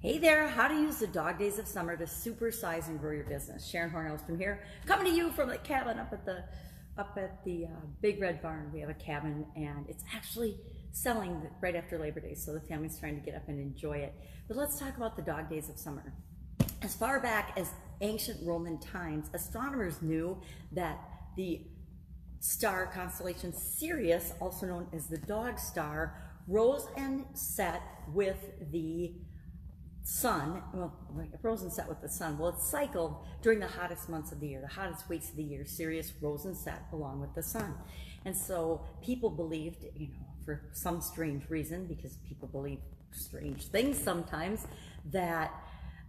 Hey there, how to use the dog days of summer to supersize and grow your business. Sharon Horne-Ellstrom here, coming to you from the cabin up at the Big Red Barn. We have a cabin and it's actually selling right after Labor Day, so the family's trying to get up and enjoy it. But let's talk about the dog days of summer. As far back as ancient Roman times, astronomers knew that the star constellation Sirius, also known as the dog star, rose and set with the sun. Well, it rose and set with the sun. Well, it cycled during the hottest months of the year, the hottest weeks of the year. Sirius rose and set along with the sun. And so people believed, for some strange reason, because people believe strange things sometimes, that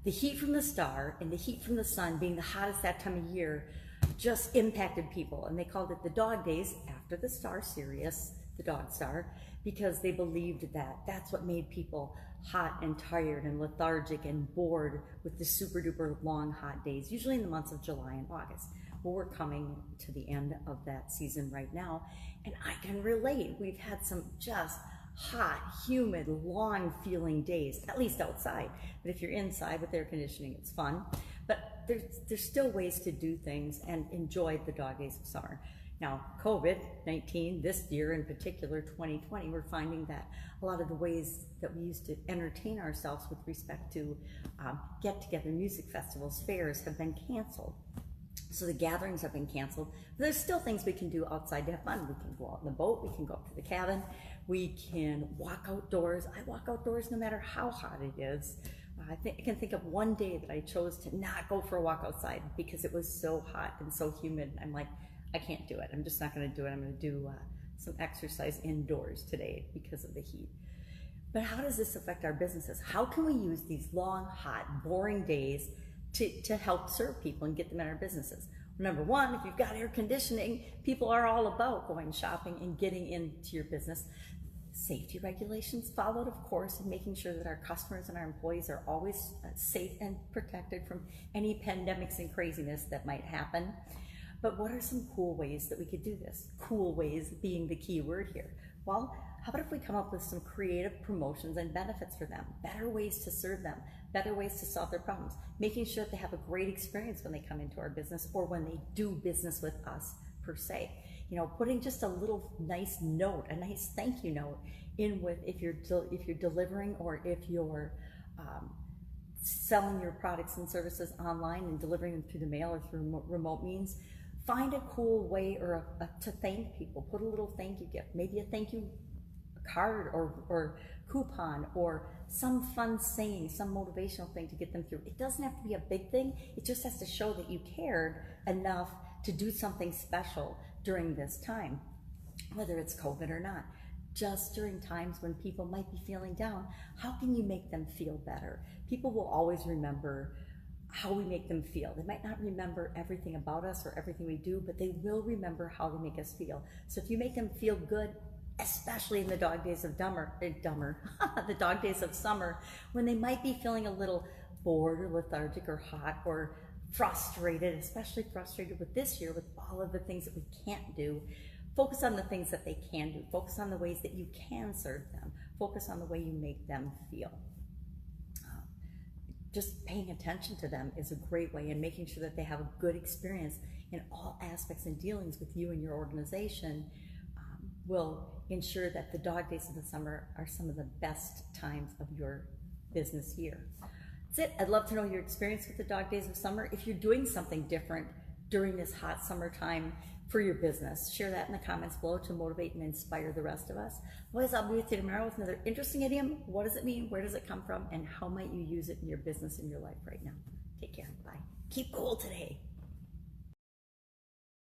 the heat from the star and the heat from the sun being the hottest that time of year just impacted people. And they called it the dog days after the star Sirius, the dog star, because they believed that that's what made people hot and tired and lethargic and bored with the super duper long hot days, usually in the months of July and August. Well, we're coming to the end of that season right now, and I can relate. We've had some just hot, humid, long feeling days, at least outside. But if you're inside with air conditioning, it's fun. But there's still ways to do things and enjoy the dog days of summer. Now, COVID-19, this year in particular, 2020, we're finding that a lot of the ways that we used to entertain ourselves with respect to get-together music festivals, fairs, have been canceled. So the gatherings have been canceled. But there's still things we can do outside to have fun. We can go out in the boat, we can go up to the cabin, we can walk outdoors. I walk outdoors no matter how hot it is. I can think of one day that I chose to not go for a walk outside because it was so hot and so humid. I'm like, I can't do it. I'm just not going to do it. I'm going to do some exercise indoors today because of the heat. But how does this affect our businesses? How can we use these long, hot, boring days to help serve people and get them in our businesses? Well, number one, if you've got air conditioning, people are all about going shopping and getting into your business. Safety regulations followed, of course, and making sure that our customers and our employees are always safe and protected from any pandemics and craziness that might happen. But what are some cool ways that we could do this? Cool ways being the key word here. Well, how about if we come up with some creative promotions and benefits for them, better ways to serve them, better ways to solve their problems, making sure that they have a great experience when they come into our business or when they do business with us per se. Putting just a little nice note, a nice thank you note in with if you're delivering or if you're selling your products and services online and delivering them through the mail or through remote means. Find a cool way or to thank people. Put a little thank you gift, maybe a thank you card or coupon or some fun saying, some motivational thing to get them through. It doesn't have to be a big thing. It just has to show that you cared enough to do something special during this time, whether it's COVID or not. Just during times when people might be feeling down, how can you make them feel better? People will always remember how we make them feel. They might not remember everything about us or everything we do, but they will remember how we make us feel. So if you make them feel good, especially in the dog days of the dog days of summer, when they might be feeling a little bored or lethargic or hot or frustrated, especially frustrated with this year with all of the things that we can't do, focus on the things that they can do. Focus on the ways that you can serve them. Focus on the way you make them feel. Just paying attention to them is a great way, and making sure that they have a good experience in all aspects and dealings with you and your organization will ensure that the dog days of the summer are some of the best times of your business year. That's it. I'd love to know your experience with the dog days of summer. If you're doing something different during this hot summertime for your business, share that in the comments below to motivate and inspire the rest of us. Otherwise, I'll be with you tomorrow with another interesting idiom. What does it mean? Where does it come from? And how might you use it in your business, in your life right now? Take care. Bye. Keep cool today.